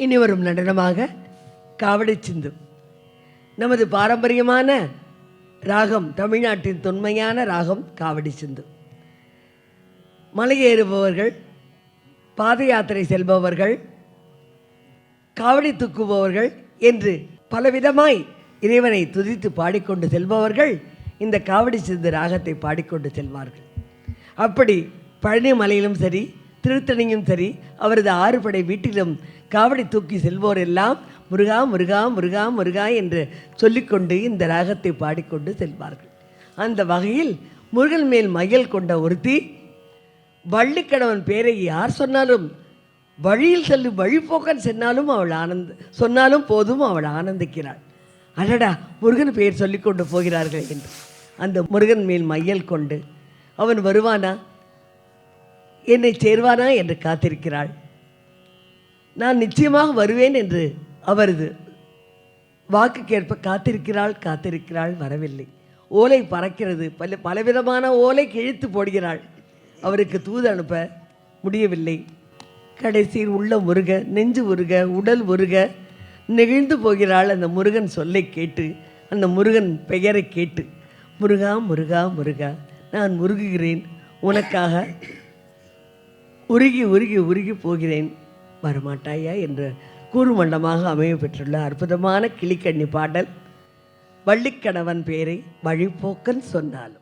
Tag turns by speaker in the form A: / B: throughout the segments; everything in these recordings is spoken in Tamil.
A: இனி வரும் நடனமாக காவடி சிந்து. நமது பாரம்பரியமான ராகம், தமிழ்நாட்டின் தொன்மையான ராகம் காவடி சிந்து. மலையேறுபவர்கள், பாத யாத்திரை செல்பவர்கள், காவடி தூக்குபவர்கள் என்று பலவிதமாய் இறைவனை துதித்து பாடிக்கொண்டு செல்பவர்கள் இந்த காவடி சிந்து ராகத்தை பாடிக்கொண்டு செல்வார்கள். அப்படி பழனி மலையிலும் சரி, திருத்தணியும் சரி, அவரது ஆறுபடை வீட்டிலும் காவடி தூக்கி செல்வோர் எல்லாம் முருகா முருகா முருகா முருகா என்று சொல்லிக்கொண்டு இந்த ராகத்தை பாடிக்கொண்டு செல்வார்கள். அந்த வகையில் முருகன் மேல் மையல் கொண்ட ஒருத்தி, வள்ளிக்கணவன் பேரை யார் சொன்னாலும், வழியில் செல்லும் வழிபோக்கன் சொன்னாலும் போதும் அவள் ஆனந்திக்கிறாள். அடடா, முருகன் பெயர் சொல்லிக்கொண்டு போகிறார்கள் என்று அந்த முருகன் மேல் மையல் கொண்டு அவன் வருவானா, என்னை சேர்வானா என்று காத்திருக்கிறாள். நான் நிச்சயமாக வருவேன் என்று அவரது வாக்குக்கேற்ப காத்திருக்கிறாள், வரவில்லை. ஓலை பறக்கிறது, பலவிதமான ஓலை கிழித்து போடுகிறாள். அவருக்கு தூது அனுப்ப முடியவில்லை. கடைசியில் உள்ள முருக, நெஞ்சு உருக, உடல் உருக நெகிழ்ந்து போகிறாள். அந்த முருகன் சொல்லை கேட்டு, அந்த முருகன் பெயரை கேட்டு, முருகா முருகா முருகா, நான் முருகுகிறேன் உனக்காக, உருகி உருகி உருகி போகிறேன், வரமாட்டாயா என்ற கூறுமண்டமாக அமைய பெற்றுள்ள அற்புதமான கிளிக்கண்ணி பாடல். வள்ளிக்கணவன் பேரை வழிபோக்கன் சொன்னாலும்.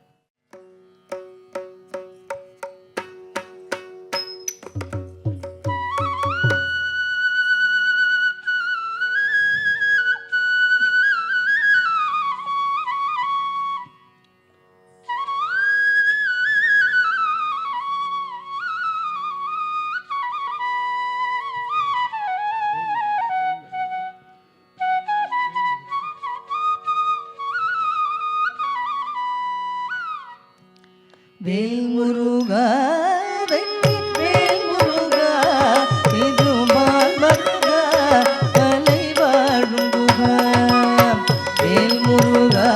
B: வேல் முருகா வேல் முருகா, திருமால் மருகா, கலை வாழும் குகா. வேல் முருகா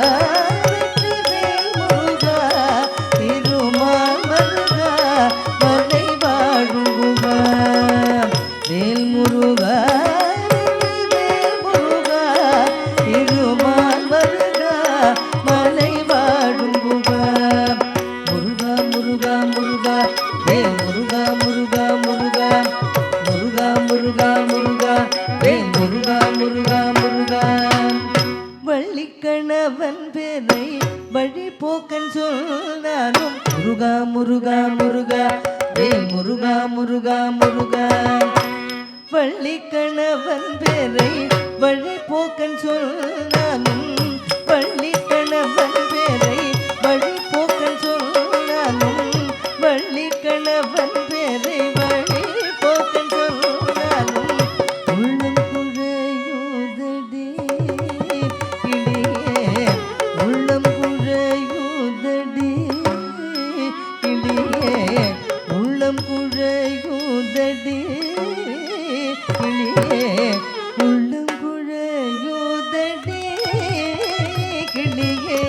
B: வேல் முருகா, திருமால் மருகா, கலை வாழும் குகா. வேல் முருகா வேல் முருகா, திருமால் மருகா, மலை வாழும் குகா. முருகா முருகா வேல் முருகா முருகா முருகா, முருகா முருகா முருகா வேல் முருகா முருகா முருகா. வள்ளிக்கணவன் பேரை வழிபோக்கன் சொன்னாலும், முருகா முருகா முருகா வேல் முருகா முருகா முருகா. வள்ளிக்கணவன் பேரை வழிபோக்கன் சொன்னாலும், வள்ளிக்கணவன் பேரை வழிபோக்கன் சொன்னாலும், வள்ளிக்கணவன் பேரை வழிபோக்கன் சொன்னாலும், உள்ளம் குழையுதடி கிளியே, உள்ளம் குழையுதடி கிளியே, உள்ளம் குழையுதடி கிளியே, உள்ளம் குழையுதடி கிளியே,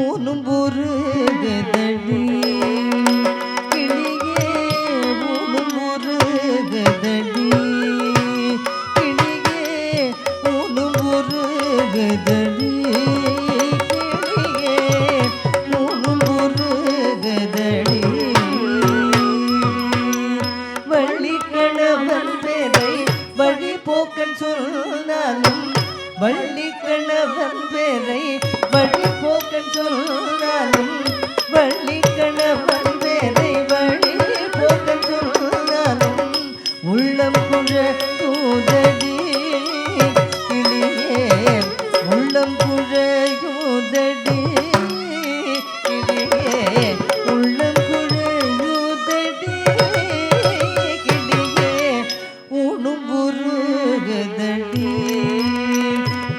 B: ஊனும் பொருகதடி கிளியே, ஊனும் பொருகதடி கிளியே, ஊனும் பொருகதடி கிளியே, ஊனும் பொருகதடி. வள்ளிக்கணவன் பேரை வழிபோக்கன் சொன்னாலும், வள்ளிக்கணவன் பேரை வழிபோக்கன் சொன்னாலும், வள்ளிக்கணவன் பேரை வழிபோக்கன் சொன்னாலும், உள்ளம் குழையுதடி கிளியே, உள்ளம் குழையுதடி கிளியே, உள்ளம் குழையுதடி கிளியே, ஊனும் உருகுதடி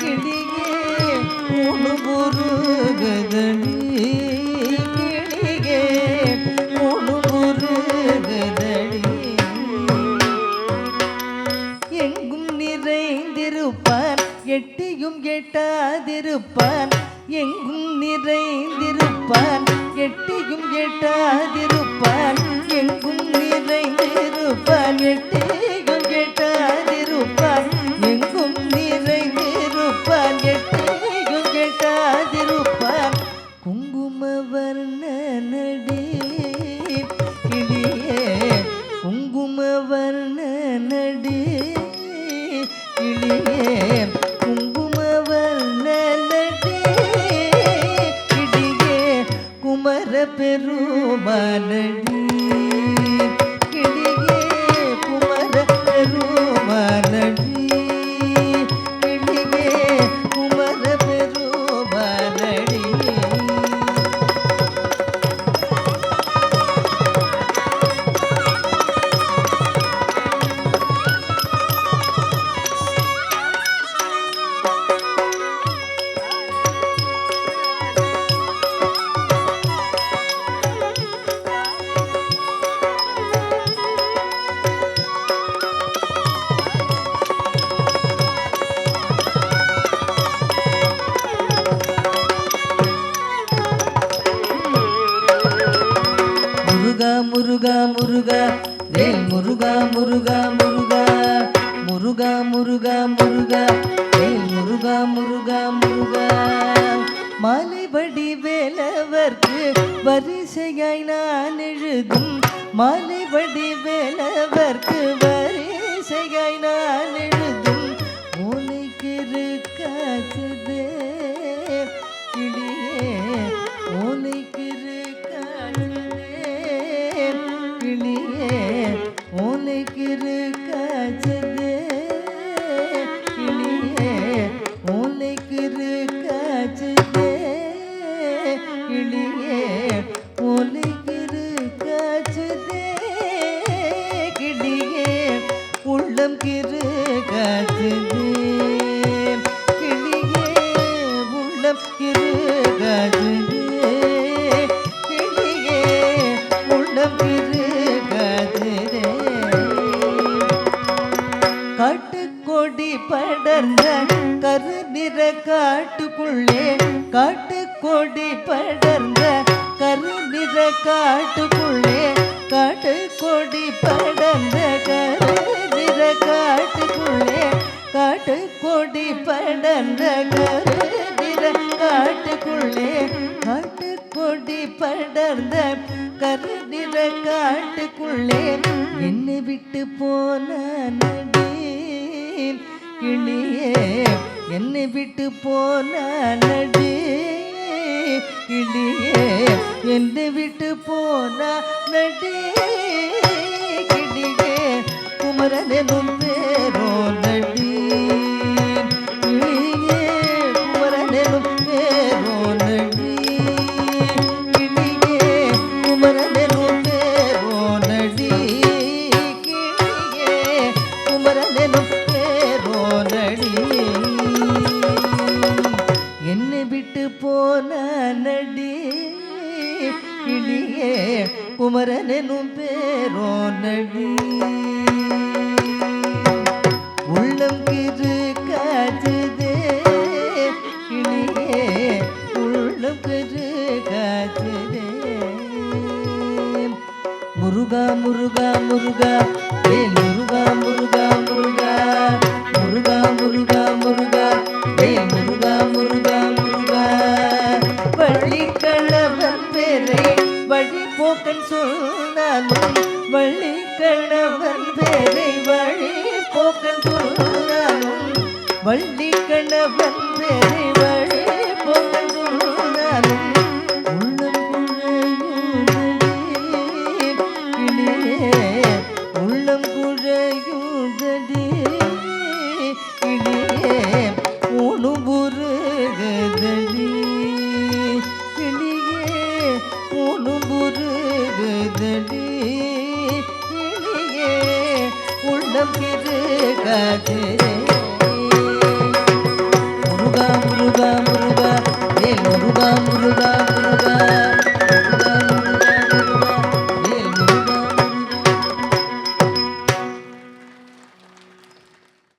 B: கிளியே, ஊனும் உருகுதடி கிளியே, ஊனும் உருகுதடி. எங்கும் நிறைந்திருப்பான், எட்டியும் எட்டாதிருப்பான், எங்கும் நிறைந்திருப்பான், எட்டியும் எட்டாதிருப்பான், எங்கும் நிறைந்திருப்பான், எட்டியும் எட்டாதிருப்பான், நடி கிளியே குங்குமவர்ண நடி கிளியே குமர பெருமானடி கிளியே குமர பெருமானடி கிளியே குமர பெருமானடி. முருகா முருகா வேல் முருகா முருகா முருகா முருகா முருகா முருகா வேல் முருகா முருகா முருகா. மாலைபடி வேலவர்க்கு வரிசையாய் நான் எழுதும் மாலைபடி வேலவர்க்கு வரிசையாய் நான் எழுதும் மூளைக்கு இருக்காச்சுதே கிளியே மூளைக்கு கிளியே ஓலைக்கு இருக்காச்சதே கிளியே ஓலைக்கு இருக்காச்சதே கிளியே ஓலைக்கு இருக்காச்சதே கிளியே உள்ளம் கிருக்காச்சதே கிளியே உள்ளம் கிருக்காச்சதே கிளியே உள்ளம் காட்டுக்கொடி படர்ந்த கருநிற காட்டுக்குள்ளே காட்டுக்கொடி படர்ந்த கருநிற காட்டுக்குள்ளே காட்டுக்கொடி படர்ந்த கருநிற காட்டுக்குள்ளே காட்டுக்கொடி படர்ந்த கருநிற காட்டுக்குள்ளே காட்டுக்கொடி படர்ந்த கருநிற காட்டுக்குள்ளே என்னை விட்டு போன நடி கிளியே என்னை விட்டு போன நடி கிளியே என்னை விட்டு போன நடி கிளியே குமரனும் பேரோ நடி கிளியே குமரனும் பேரோ நடி கிளியே குமரனும் பேரோ நடி கிளியே குமரனும் பேரோ நடி என்னை விட்டு போன நடி கிளியே குமரனும் பேரோ நடி. உள்ளம் கிரு காச்சுதே கிளியே உள்ளம் கிரு காச்சுதே. முருகா முருகா முருகா வேல் முருகா முருகா முருகா முருகா முருகா முருகா வேல் முருகா முருகா முருகா. வள்ளிக்கணவன் பேரை வழி போக்கன் சொன்னாலும் வள்ளிக்கணவன் பேரை வழி போக்கன் சொன்னாலும் வள்ளிக்கணவன் பேரை வழி போக்கன் சொன்னாலும் உள்ளம் குழையுதடி கிளியே உணும் புருகுதடி கிளியே உணும் புருகுதடி கிளியே உள்ளம் கிருகாதே. முருகா முருகா முருகா வேல் முருகா முருகா